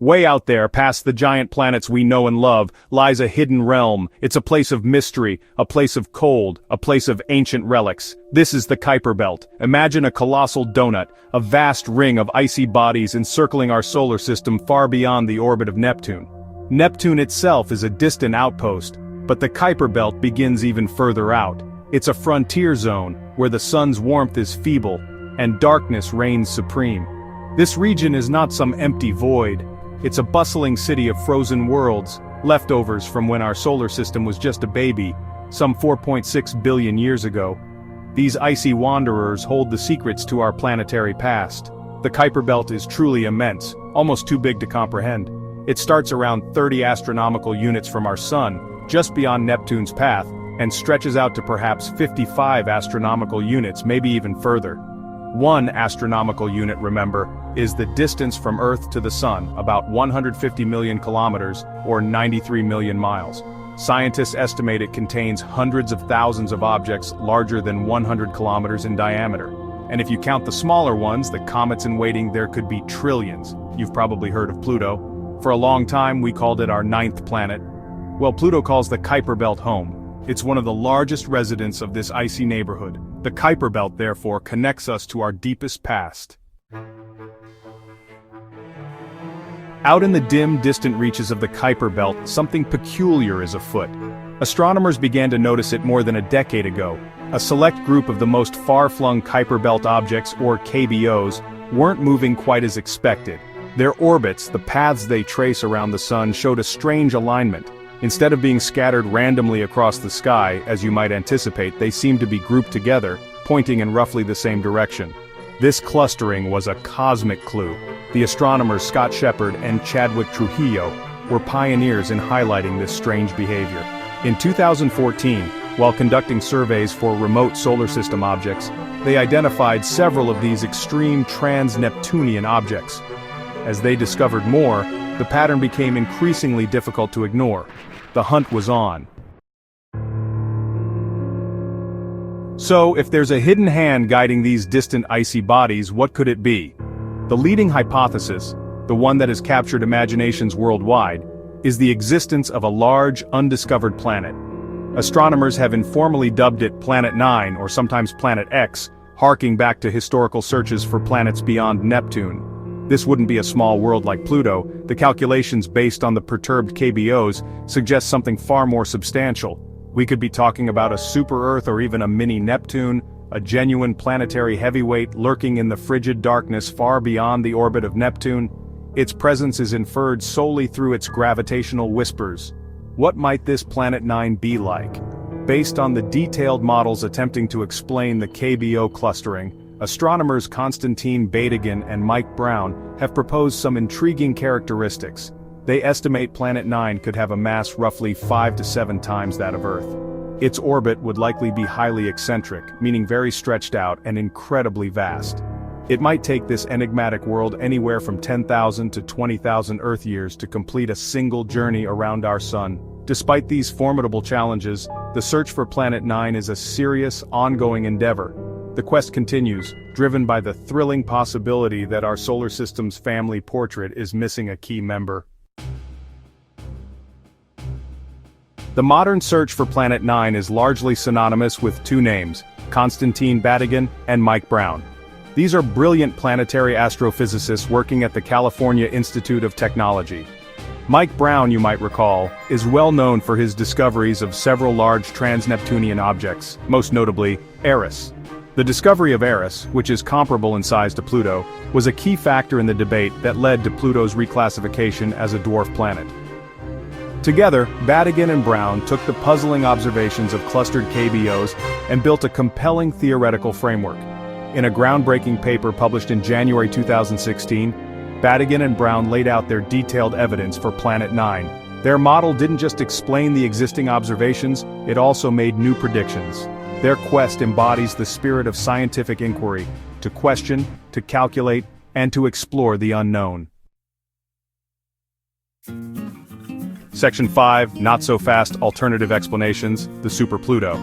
Way out there, past the giant planets we know and love, lies a hidden realm. It's a place of mystery, a place of cold, a place of ancient relics. This is the Kuiper Belt. Imagine a colossal donut, a vast ring of icy bodies encircling our solar system far beyond the orbit of Neptune. Neptune itself is a distant outpost, but the Kuiper Belt begins even further out. It's a frontier zone, where the sun's warmth is feeble, and darkness reigns supreme. This region is not some empty void. It's a bustling city of frozen worlds, leftovers from when our solar system was just a baby, some 4.6 billion years ago. These icy wanderers hold the secrets to our planetary past. The Kuiper Belt is truly immense, almost too big to comprehend. It starts around 30 astronomical units from our sun, just beyond Neptune's path, and stretches out to perhaps 55 astronomical units, maybe even further. 1 astronomical unit, remember, is the distance from Earth to the Sun, about 150 million kilometers, or 93 million miles. Scientists estimate it contains hundreds of thousands of objects larger than 100 kilometers in diameter. And if you count the smaller ones, the comets in waiting, there could be trillions. You've probably heard of Pluto. For a long time, we called it our 9th planet. Well, Pluto calls the Kuiper Belt home. It's one of the largest residents of this icy neighborhood. The Kuiper Belt, therefore, connects us to our deepest past. Out in the dim, distant reaches of the Kuiper Belt, something peculiar is afoot. Astronomers began to notice it more than a decade ago. A select group of the most far-flung Kuiper Belt objects, or KBOs, weren't moving quite as expected. Their orbits, the paths they trace around the sun, showed a strange alignment. Instead of being scattered randomly across the sky, as you might anticipate, they seemed to be grouped together, pointing in roughly the same direction. This clustering was a cosmic clue. The astronomers Scott Shepard and Chadwick Trujillo were pioneers in highlighting this strange behavior. In 2014, while conducting surveys for remote solar system objects, they identified several of these extreme trans-Neptunian objects. As they discovered more, the pattern became increasingly difficult to ignore. The hunt was on. So, if there's a hidden hand guiding these distant icy bodies, what could it be? The leading hypothesis, the one that has captured imaginations worldwide, is the existence of a large, undiscovered planet. Astronomers have informally dubbed it Planet 9, or sometimes Planet X, harking back to historical searches for planets beyond Neptune. This wouldn't be a small world like Pluto. The calculations based on the perturbed KBOs suggest something far more substantial. We could be talking about a super-Earth or even a mini-Neptune, a genuine planetary heavyweight lurking in the frigid darkness far beyond the orbit of Neptune. Its presence is inferred solely through its gravitational whispers. What might this Planet 9 be like? Based on the detailed models attempting to explain the KBO clustering, astronomers Konstantin Batygin and Mike Brown have proposed some intriguing characteristics. They estimate Planet 9 could have a mass roughly 5 to 7 times that of Earth. Its orbit would likely be highly eccentric, meaning very stretched out and incredibly vast. It might take this enigmatic world anywhere from 10,000 to 20,000 Earth years to complete a single journey around our sun. Despite these formidable challenges, the search for Planet 9 is a serious, ongoing endeavor. The quest continues, driven by the thrilling possibility that our solar system's family portrait is missing a key member. The modern search for Planet 9 is largely synonymous with 2 names, Konstantin Batygin and Mike Brown. These are brilliant planetary astrophysicists working at the California Institute of Technology. Mike Brown, you might recall, is well known for his discoveries of several large trans-Neptunian objects, most notably Eris. The discovery of Eris, which is comparable in size to Pluto, was a key factor in the debate that led to Pluto's reclassification as a dwarf planet. Together, Batygin and Brown took the puzzling observations of clustered KBOs and built a compelling theoretical framework. In a groundbreaking paper published in January 2016, Batygin and Brown laid out their detailed evidence for Planet 9. Their model didn't just explain the existing observations, it also made new predictions. Their quest embodies the spirit of scientific inquiry, to question, to calculate, and to explore the unknown. Section 5, Not-So-Fast Alternative Explanations, the Super Pluto.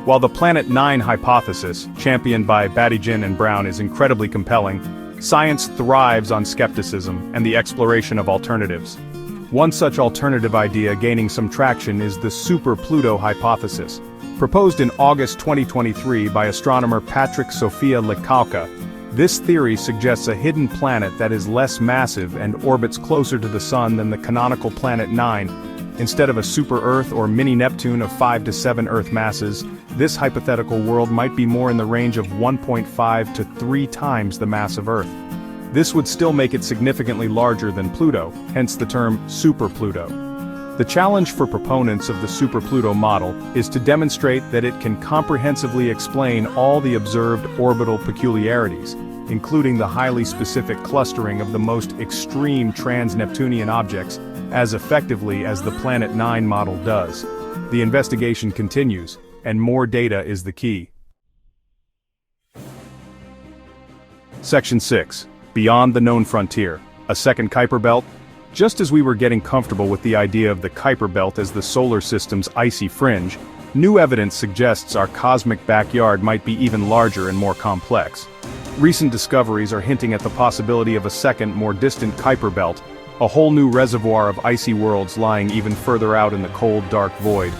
While the Planet 9 hypothesis, championed by Batygin and Brown, is incredibly compelling, Science thrives on skepticism and the exploration of alternatives. One such alternative idea gaining some traction is the Super Pluto hypothesis. Proposed in August 2023 by astronomer Patrick Sophia Lecauca, this theory suggests a hidden planet that is less massive and orbits closer to the Sun than the canonical planet 9. Instead of a super-Earth or mini-Neptune of 5 to 7 Earth masses, this hypothetical world might be more in the range of 1.5 to 3 times the mass of Earth. This would still make it significantly larger than Pluto, hence the term Super Pluto. The challenge for proponents of the Super Pluto model is to demonstrate that it can comprehensively explain all the observed orbital peculiarities, including the highly specific clustering of the most extreme trans-Neptunian objects, as effectively as the Planet 9 model does. The investigation continues, and more data is the key. Section 6. Beyond the known frontier. A second Kuiper belt? Just as we were getting comfortable with the idea of the Kuiper belt as the solar system's icy fringe, new evidence suggests our cosmic backyard might be even larger and more complex. Recent discoveries are hinting at the possibility of a second, more distant Kuiper belt, a whole new reservoir of icy worlds lying even further out in the cold, dark void.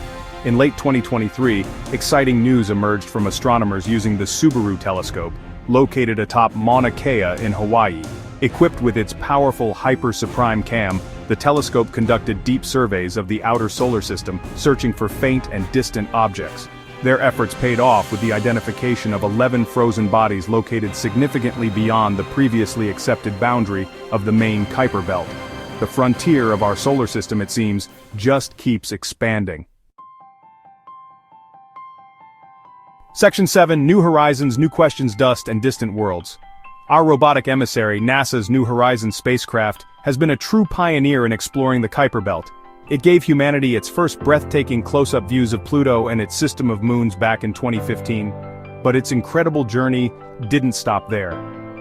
In late 2023, exciting news emerged from astronomers using the Subaru telescope, located atop Mauna Kea in Hawaii. Equipped with its powerful Hyper-Supreme cam, the telescope conducted deep surveys of the outer solar system, searching for faint and distant objects. Their efforts paid off with the identification of 11 frozen bodies located significantly beyond the previously accepted boundary of the main Kuiper belt. The frontier of our solar system, it seems, just keeps expanding. Section 7. New Horizons, New Questions, Dust, and Distant Worlds. Our robotic emissary, NASA's New Horizons spacecraft, has been a true pioneer in exploring the Kuiper belt. It gave humanity its first breathtaking close-up views of Pluto and its system of moons back in 2015. But its incredible journey didn't stop there.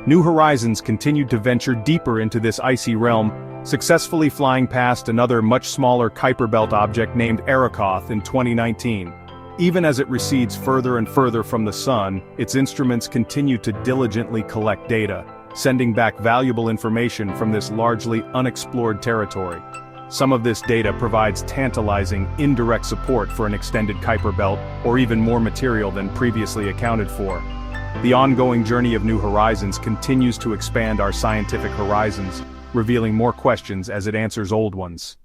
New Horizons continued to venture deeper into this icy realm, successfully flying past another much smaller Kuiper belt object named Arrokoth in 2019. Even as it recedes further and further from the Sun, its instruments continue to diligently collect data, sending back valuable information from this largely unexplored territory. Some of this data provides tantalizing, indirect support for an extended Kuiper belt, or even more material than previously accounted for. The ongoing journey of New Horizons continues to expand our scientific horizons, revealing more questions as it answers old ones.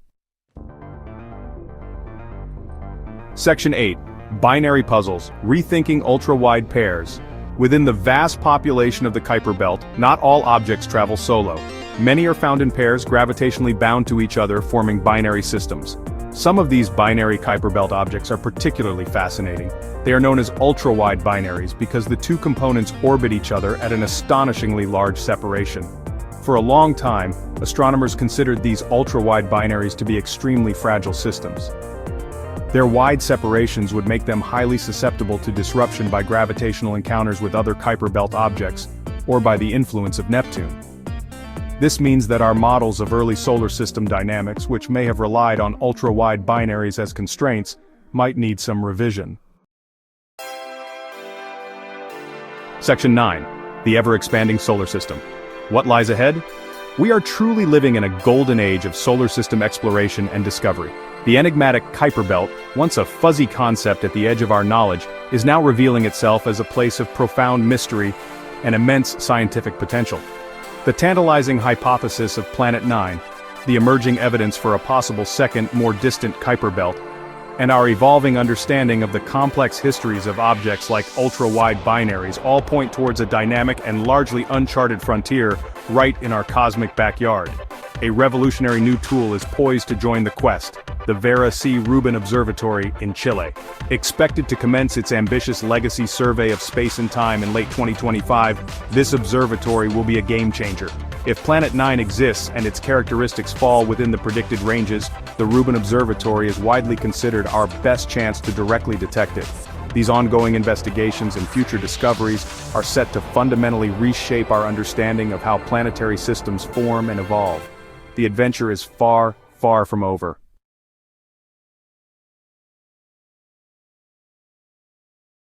Section 8. Binary puzzles, rethinking ultra-wide pairs. Within the vast population of the Kuiper belt, not all objects travel solo. Many are found in pairs gravitationally bound to each other, forming binary systems. Some of these binary Kuiper belt objects are particularly fascinating. They are known as ultra-wide binaries because the two components orbit each other at an astonishingly large separation. For a long time, astronomers considered these ultra-wide binaries to be extremely fragile systems. Their wide separations would make them highly susceptible to disruption by gravitational encounters with other Kuiper belt objects, or by the influence of Neptune. This means that our models of early solar system dynamics, which may have relied on ultra-wide binaries as constraints, might need some revision. Section 9. The ever-expanding solar system. What lies ahead? We are truly living in a golden age of solar system exploration and discovery. The enigmatic Kuiper belt, once a fuzzy concept at the edge of our knowledge, is now revealing itself as a place of profound mystery and immense scientific potential. The tantalizing hypothesis of Planet 9, the emerging evidence for a possible second, more distant Kuiper belt, and our evolving understanding of the complex histories of objects like ultra-wide binaries all point towards a dynamic and largely uncharted frontier right in our cosmic backyard. A revolutionary new tool is poised to join the quest, the Vera C. Rubin Observatory in Chile. Expected to commence its ambitious legacy survey of space and time in late 2025, this observatory will be a game-changer. If Planet 9 exists and its characteristics fall within the predicted ranges, the Rubin Observatory is widely considered our best chance to directly detect it. These ongoing investigations and future discoveries are set to fundamentally reshape our understanding of how planetary systems form and evolve. The adventure is far, far from over.